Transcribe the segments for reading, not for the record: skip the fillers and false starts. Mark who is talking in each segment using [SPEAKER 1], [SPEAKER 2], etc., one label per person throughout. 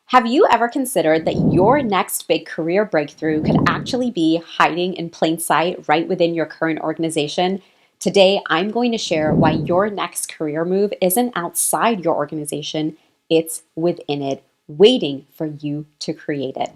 [SPEAKER 1] Have you ever considered that your next big career breakthrough could actually be hiding in plain sight right within your current organization? Today, I'm going to share why your next career move isn't outside your organization, it's within it, waiting for you to create it.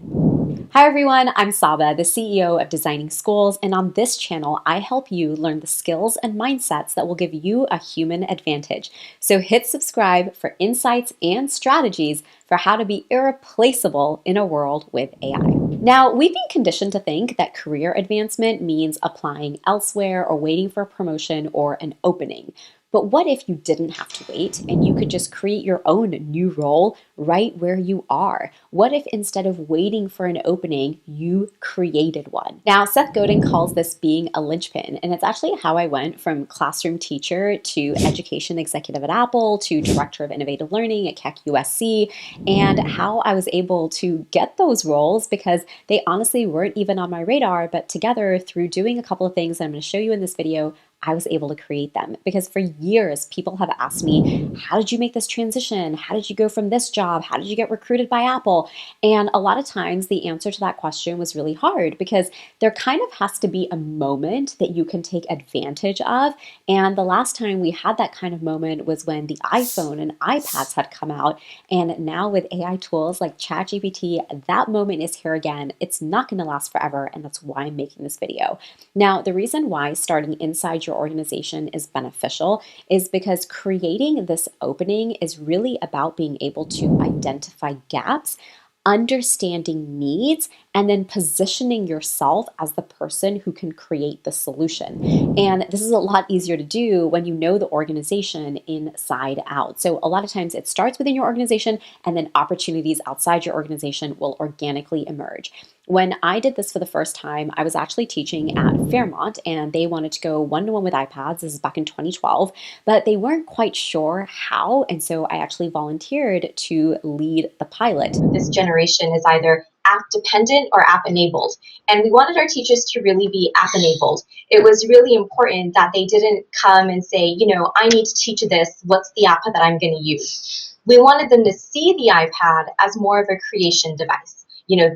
[SPEAKER 1] Hi everyone, I'm Saba, the CEO of Designing Schools, and on this channel, I help you learn the skills and mindsets that will give you a human advantage. So hit subscribe for insights and strategies for how to be irreplaceable in a world with AI. Now, we've been conditioned to think that career advancement means applying elsewhere or waiting for a promotion or an opening. But what if you didn't have to wait and you could just create your own new role right where you are? What if instead of waiting for an opening, you created one? Now, Seth Godin calls this being a linchpin, and it's actually how I went from classroom teacher to education executive at Apple to director of innovative learning at Keck USC, and how I was able to get those roles because they honestly weren't even on my radar, but together through doing a couple of things that I'm going to show you in this video, I was able to create them. Because for years, people have asked me, how did you make this transition? How did you go from this job? How did you get recruited by Apple? And a lot of times the answer to that question was really hard because there kind of has to be a moment that you can take advantage of. And the last time we had that kind of moment was when the iPhone and iPads had come out. And now with AI tools like ChatGPT, that moment is here again. It's not going to last forever. And that's why I'm making this video. Now, the reason why starting inside your organization is beneficial is because creating this opening is really about being able to identify gaps, understanding needs, and then positioning yourself as the person who can create the solution. And this is a lot easier to do when you know the organization inside out. So a lot of times it starts within your organization and then opportunities outside your organization will organically emerge. When I did this for the first time, I was actually teaching at Fairmont and they wanted to go one-to-one with iPads. This is back in 2012, but they weren't quite sure how. And so I actually volunteered to lead the pilot.
[SPEAKER 2] This generation is either app dependent or app enabled. And we wanted our teachers to really be app enabled. It was really important that they didn't come and say, I need to teach this. What's the app that I'm going to use? We wanted them to see the iPad as more of a creation device.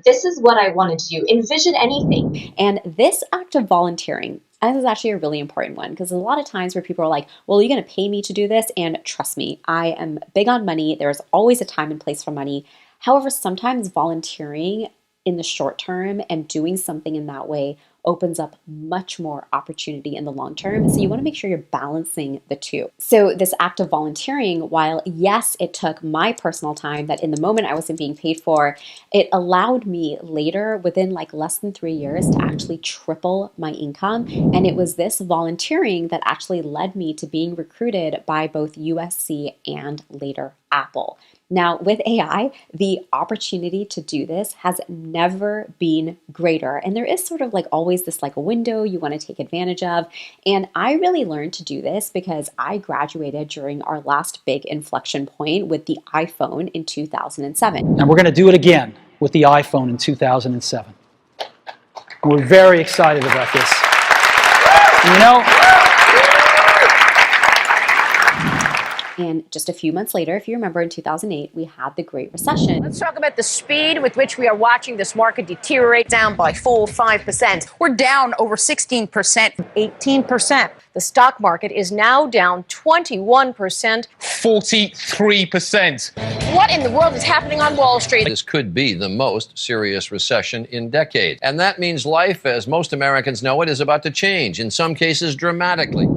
[SPEAKER 2] This is what I want to do. Envision anything.
[SPEAKER 1] And this act of volunteering, this is actually a really important one because a lot of times where people are like, well, you're going to pay me to do this. And trust me, I am big on money. There's always a time and place for money. However, sometimes volunteering in the short term and doing something in that way opens up much more opportunity in the long term. So you want to make sure you're balancing the two. So this act of volunteering, while yes, it took my personal time that in the moment I wasn't being paid for, it allowed me later within like less than 3 years to actually triple my income. And it was this volunteering that actually led me to being recruited by both USC and later Apple. Now, with AI, the opportunity to do this has never been greater. And there is sort of like always this like a window you want to take advantage of. And I really learned to do this because I graduated during our last big inflection point with the iPhone in 2007.
[SPEAKER 3] And we're going to do it again with the iPhone in 2007. We're very excited about this. And
[SPEAKER 1] And just a few months later, if you remember, in 2008, we had the Great Recession.
[SPEAKER 4] Let's talk about the speed with which we are watching this market deteriorate, down by full 5%. We're down over 16%, 18%. The stock market is now down 21%.
[SPEAKER 5] 43%.
[SPEAKER 4] What in the world is happening on Wall Street?
[SPEAKER 6] This could be the most serious recession in decades. And that means life, as most Americans know it, is about to change, in some cases dramatically.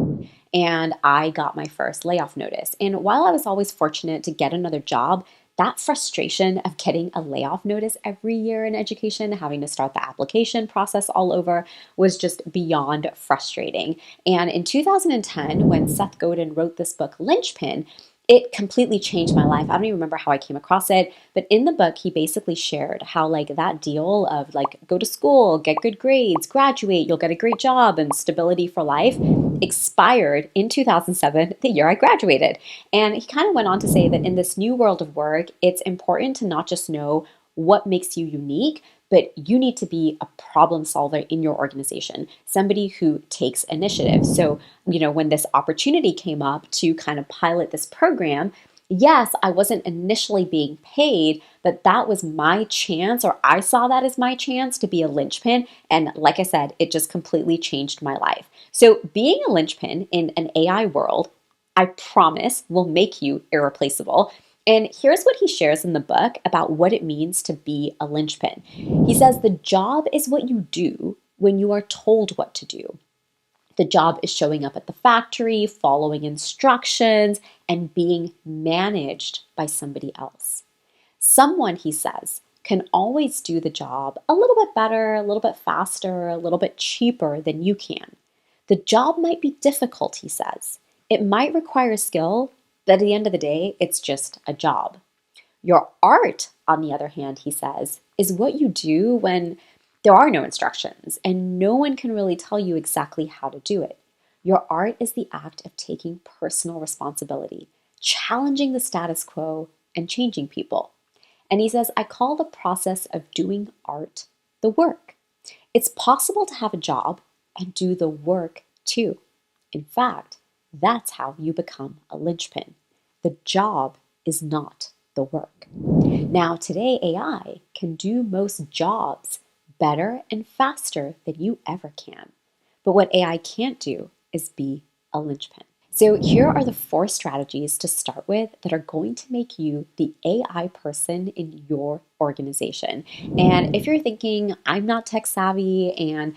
[SPEAKER 1] And I got my first layoff notice. And while I was always fortunate to get another job, that frustration of getting a layoff notice every year in education, having to start the application process all over, was just beyond frustrating. And in 2010, when Seth Godin wrote this book, Linchpin, it completely changed my life. I don't even remember how I came across it, but in the book, he basically shared how like that deal of like go to school, get good grades, graduate, you'll get a great job and stability for life expired in 2007, the year I graduated. And he kind of went on to say that in this new world of work, it's important to not just know what makes you unique, but you need to be a problem solver in your organization, somebody who takes initiative. So, when this opportunity came up to kind of pilot this program, Yes, I wasn't initially being paid, but that was my chance, or I saw that as my chance to be a linchpin. And like I said, it just completely changed my life. So being a linchpin in an AI world, I promise, will make you irreplaceable. And here's what he shares in the book about what it means to be a linchpin. He says the job is what you do when you are told what to do. The job is showing up at the factory, following instructions, and being managed by somebody else. Someone, he says, can always do the job a little bit better, a little bit faster, a little bit cheaper than you can. The job might be difficult, he says. It might require skill, but at the end of the day, it's just a job. Your art, on the other hand, he says, is what you do when there are no instructions and no one can really tell you exactly how to do it. Your art is the act of taking personal responsibility, challenging the status quo, and changing people. And he says, I call the process of doing art the work. It's possible to have a job and do the work too. In fact, that's how you become a linchpin. The job is not the work. Now, today, AI can do most jobs better and faster than you ever can. But what AI can't do is be a linchpin. So here are the 4 strategies to start with that are going to make you the AI person in your organization. And if you're thinking, I'm not tech savvy and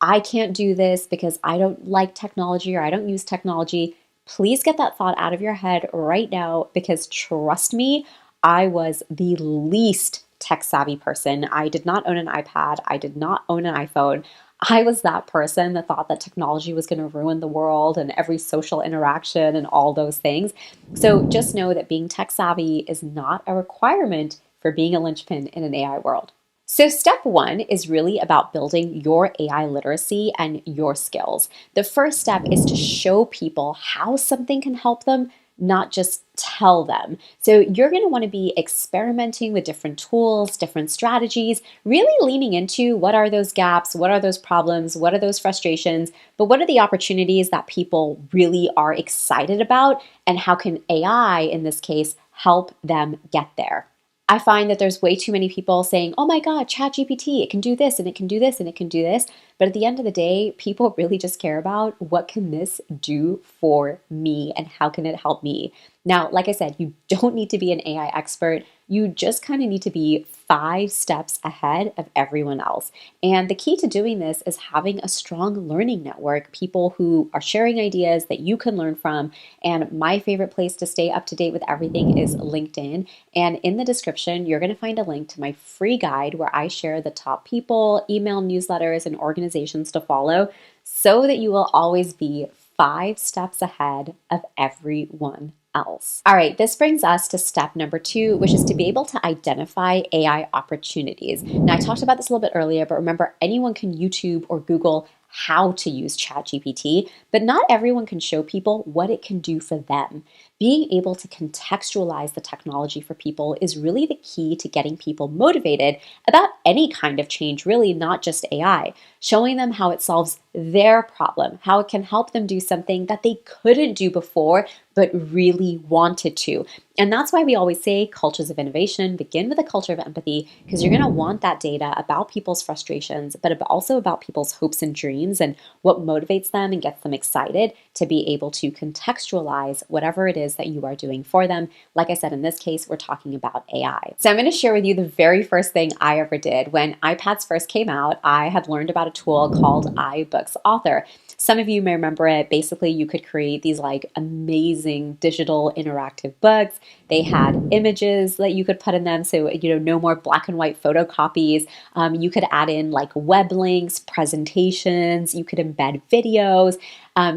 [SPEAKER 1] I can't do this because I don't like technology or I don't use technology, please get that thought out of your head right now, because trust me, I was the least tech savvy person. I did not own an iPad. I did not own an iPhone. I was that person that thought that technology was going to ruin the world and every social interaction and all those things. So just know that being tech savvy is not a requirement for being a linchpin in an AI world. So step 1 is really about building your AI literacy and your skills. The first step is to show people how something can help them, not just tell them. So you're going to want to be experimenting with different tools, different strategies, really leaning into what are those gaps, what are those problems, what are those frustrations, but what are the opportunities that people really are excited about, and how can AI, in this case, help them get there. I find that there's way too many people saying, oh my God, ChatGPT, it can do this and it can do this and it can do this. But at the end of the day, people really just care about what can this do for me and how can it help me. Now, like I said, you don't need to be an AI expert. You just kind of need to be 5 steps ahead of everyone else. And the key to doing this is having a strong learning network, people who are sharing ideas that you can learn from. And my favorite place to stay up to date with everything is LinkedIn. And in the description, you're going to find a link to my free guide where I share the top people, email newsletters, and organizations to follow so that you will always be 5 steps ahead of everyone else. All right, this brings us to step number 2, which is to be able to identify AI opportunities. Now, I talked about this a little bit earlier, but remember, anyone can YouTube or Google how to use ChatGPT, but not everyone can show people what it can do for them. Being able to contextualize the technology for people is really the key to getting people motivated about any kind of change, really not just AI. Showing them how it solves their problem, how it can help them do something that they couldn't do before, but really wanted to. And that's why we always say cultures of innovation begin with a culture of empathy, because you're going to want that data about people's frustrations, but also about people's hopes and dreams and what motivates them and gets them excited to be able to contextualize whatever it is that you are doing for them. Like I said, in this case, we're talking about AI. So I'm going to share with you the very first thing I ever did. When iPads first came out, I had learned about a tool called iBooks Author. Some of you may remember it. Basically, you could create these like amazing digital interactive books. They had images that you could put in them. So, no more black and white photocopies. You could add in like web links, presentations. You could embed videos.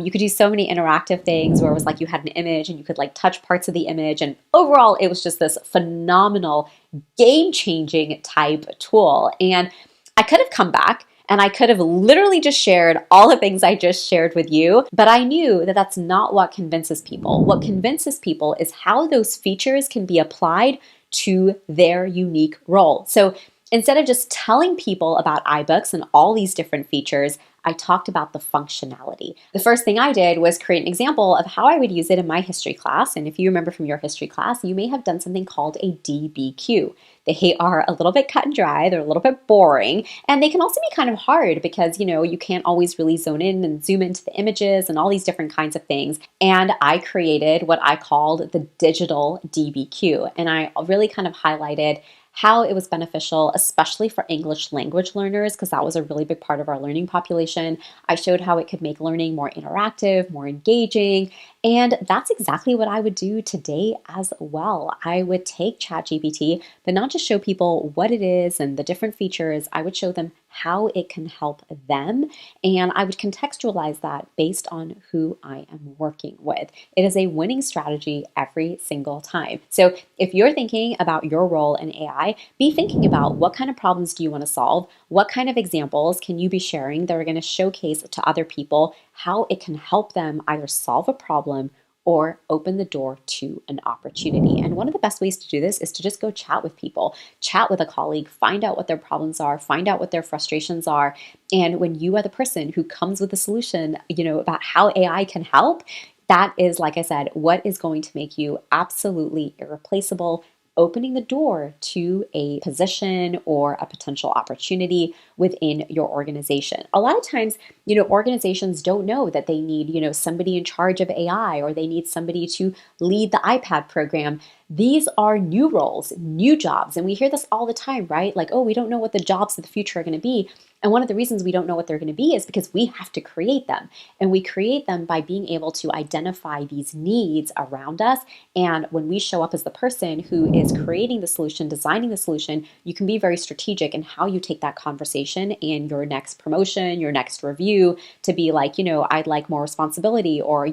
[SPEAKER 1] You could do so many interactive things where it was like you had an image and you could like touch parts of the image. And overall, it was just this phenomenal, game-changing type tool. And I could have come back and I could have literally just shared all the things I just shared with you, but I knew that that's not what convinces people. What convinces people is how those features can be applied to their unique role. So Instead of just telling people about iBooks and all these different features, I talked about the functionality. The first thing I did was create an example of how I would use it in my history class. And if you remember from your history class, you may have done something called a DBQ. They are a little bit cut and dry, they're a little bit boring, and they can also be kind of hard because, you can't always really zone in and zoom into the images and all these different kinds of things. And I created what I called the digital DBQ. And I really kind of highlighted how it was beneficial, especially for English language learners, because that was a really big part of our learning population. I showed how it could make learning more interactive, more engaging, and that's exactly what I would do today as well. I would take ChatGPT, but not just show people what it is and the different features, I would show them how it can help them, and I would contextualize that based on who I am working with. It is a winning strategy every single time. So if you're thinking about your role in AI, be thinking about what kind of problems do you want to solve? What kind of examples can you be sharing that are going to showcase to other people how it can help them either solve a problem or open the door to an opportunity. And one of the best ways to do this is to just go chat with people, chat with a colleague, find out what their problems are, find out what their frustrations are. And when you are the person who comes with a solution, about how AI can help, that is, like I said, what is going to make you absolutely irreplaceable, opening the door to a position or a potential opportunity within your organization. A lot of times, organizations don't know that they need, somebody in charge of AI, or they need somebody to lead the iPad program. These are new roles, new jobs. And we hear this all the time, right? Like, oh, we don't know what the jobs of the future are going to be. And one of the reasons we don't know what they're going to be is because we have to create them. And we create them by being able to identify these needs around us. And when we show up as the person who is creating the solution, designing the solution, you can be very strategic in how you take that conversation in your next promotion, your next review, to be like, I'd like more responsibility, or,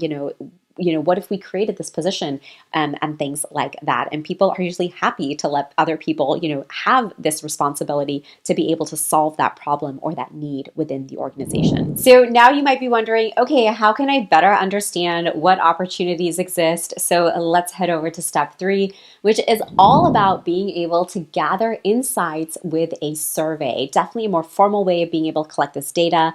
[SPEAKER 1] what if we created this position, and things like that. And people are usually happy to let other people, have this responsibility to be able to solve that problem or that need within the organization. So now you might be wondering, okay, how can I better understand what opportunities exist? So let's head over to step 3, which is all about being able to gather insights with a survey. Definitely a more formal way of being able to collect this data.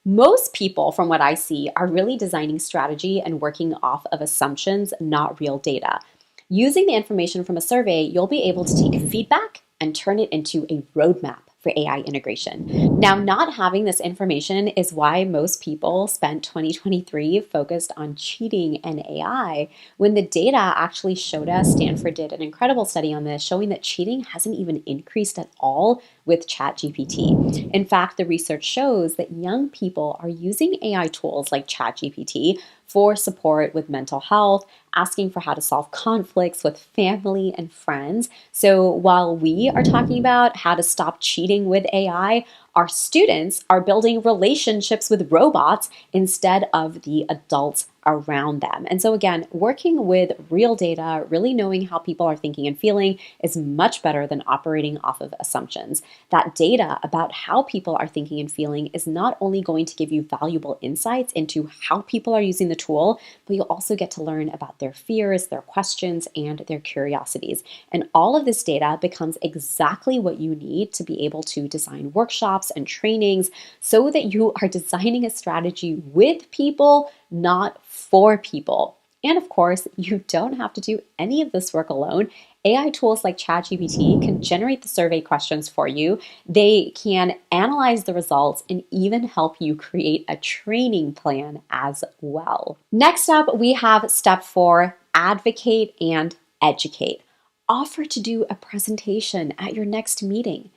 [SPEAKER 1] Most people, from what I see, are really designing strategy and working off of assumptions, not real data. Using the information from a survey, you'll be able to take feedback and turn it into a roadmap for AI integration. Now, not having this information is why most people spent 2023 focused on cheating and AI, when the data actually showed us, Stanford did an incredible study on this, showing that cheating hasn't even increased at all with ChatGPT. In fact, the research shows that young people are using AI tools like ChatGPT for support with mental health, asking for how to solve conflicts with family and friends. So while we are talking about how to stop cheating with AI, our students are building relationships with robots instead of the adults around them. And so again, working with real data, really knowing how people are thinking and feeling is much better than operating off of assumptions. That data about how people are thinking and feeling is not only going to give you valuable insights into how people are using the tool, but you'll also get to learn about their fears, their questions, and their curiosities. And all of this data becomes exactly what you need to be able to design workshops and trainings so that you are designing a strategy with people, not for people. And of course, you don't have to do any of this work alone. AI tools like ChatGPT can generate the survey questions for you. They can analyze the results and even help you create a training plan as well. Next up, we have step 4, advocate and educate. Offer to do a presentation at your next meeting.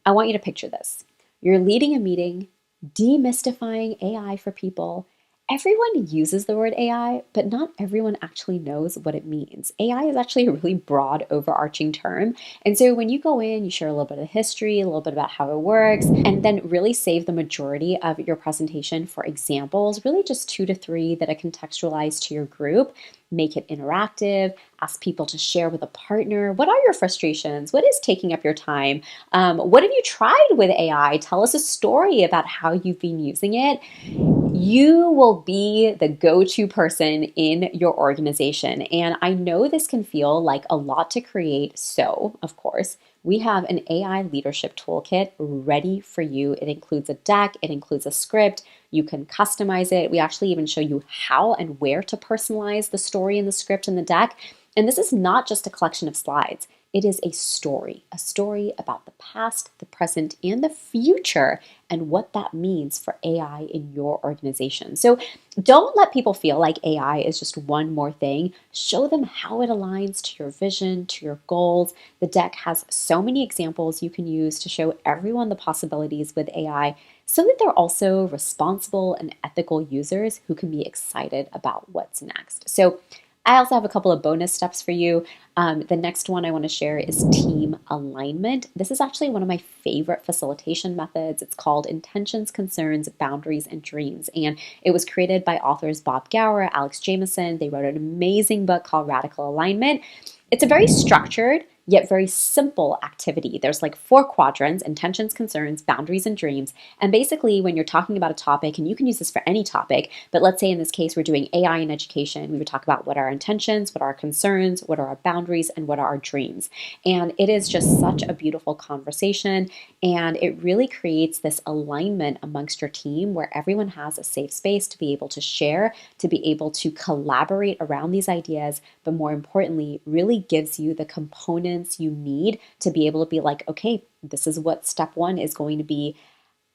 [SPEAKER 1] I want you to picture this. You're leading a meeting, demystifying AI for people. Everyone uses the word AI, but not everyone actually knows what it means. AI is actually a really broad, overarching term. And so when you go in, you share a little bit of history, a little bit about how it works, and then really save the majority of your presentation for examples, really just 2 to 3 that are contextualized to your group. Make it interactive, ask people to share with a partner. What are your frustrations? What is taking up your time? What have you tried with AI? Tell us a story about how you've been using it. You will be the go-to person in your organization. And I know this can feel like a lot to create. So, of course, we have an AI leadership toolkit ready for you. It includes a deck, it includes a script. You can customize it. We actually even show you how and where to personalize the story in the script and the deck. And this is not just a collection of slides. It is a story about the past, the present, and the future, and what that means for AI in your organization. So don't let people feel like AI is just one more thing. Show them how it aligns to your vision, to your goals. The deck has so many examples you can use to show everyone the possibilities with AI so that they're also responsible and ethical users who can be excited about what's next. So I also have a couple of bonus steps for you. The next one I want to share is team alignment. This is actually one of my favorite facilitation methods. It's called Intentions, Concerns, Boundaries, and Dreams. And it was created by authors Bob Gower, Alex Jameson. They wrote an amazing book called Radical Alignment. It's a very structured yet very simple activity. There's like 4 quadrants: intentions, concerns, boundaries, and dreams. And basically, when you're talking about a topic, and you can use this for any topic, but let's say in this case, we're doing AI in education, we would talk about what are our intentions, what are our concerns, what are our boundaries, and what are our dreams. And it is just such a beautiful conversation. And it really creates this alignment amongst your team where everyone has a safe space to be able to share, to be able to collaborate around these ideas, but more importantly, really gives you the components you need to be able to be like, okay, this is what step 1 is going to be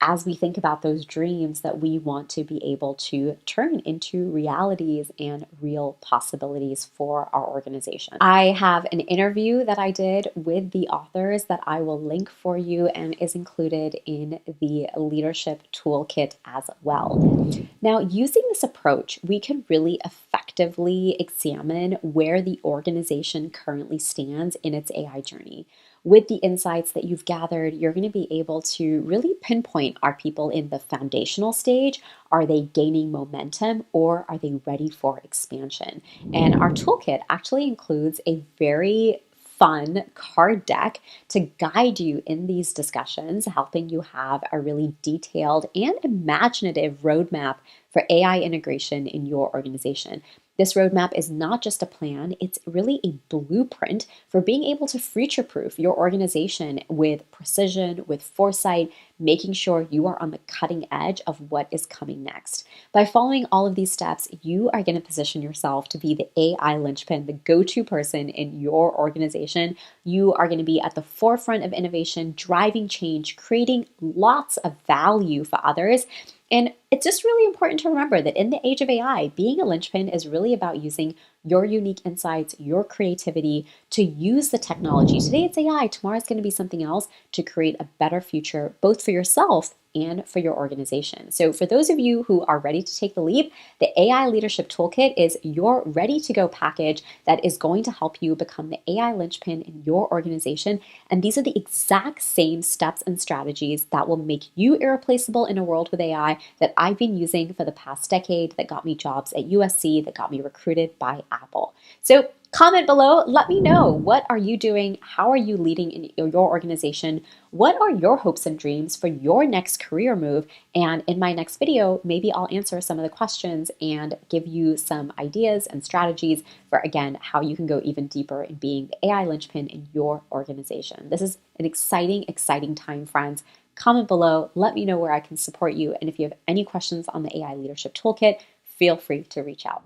[SPEAKER 1] as we think about those dreams that we want to be able to turn into realities and real possibilities for our organization. I have an interview that I did with the authors that I will link for you and is included in the leadership toolkit as well. Now, using this approach, we can really effectively examine where the organization currently stands in its AI journey. With the insights that you've gathered, you're going to be able to really pinpoint, are people in the foundational stage? Are they gaining momentum, or are they ready for expansion? And our toolkit actually includes a very fun card deck to guide you in these discussions, helping you have a really detailed and imaginative roadmap for AI integration in your organization. This roadmap is not just a plan, it's really a blueprint for being able to future-proof your organization with precision, with foresight, making sure you are on the cutting edge of what is coming next. By following all of these steps, you are going to position yourself to be the AI linchpin, the go-to person in your organization. You are going to be at the forefront of innovation, driving change, creating lots of value for others. And it's just really important to remember that in the age of AI, being a linchpin is really about using your unique insights, your creativity to use the technology. Today it's AI, tomorrow it's going to be something else to create a better future, both for yourself and for your organization. So for those of you who are ready to take the leap, the AI Leadership Toolkit is your ready-to-go package that is going to help you become the AI linchpin in your organization. And these are the exact same steps and strategies that will make you irreplaceable in a world with AI that I've been using for the past decade, that got me jobs at USC, that got me recruited by Apple. So comment below, let me know, what are you doing? How are you leading in your organization? What are your hopes and dreams for your next career move? And in my next video, maybe I'll answer some of the questions and give you some ideas and strategies for, again, how you can go even deeper in being the AI linchpin in your organization. This is an exciting, exciting time, friends. Comment below, let me know where I can support you. And if you have any questions on the AI Leadership Toolkit, feel free to reach out.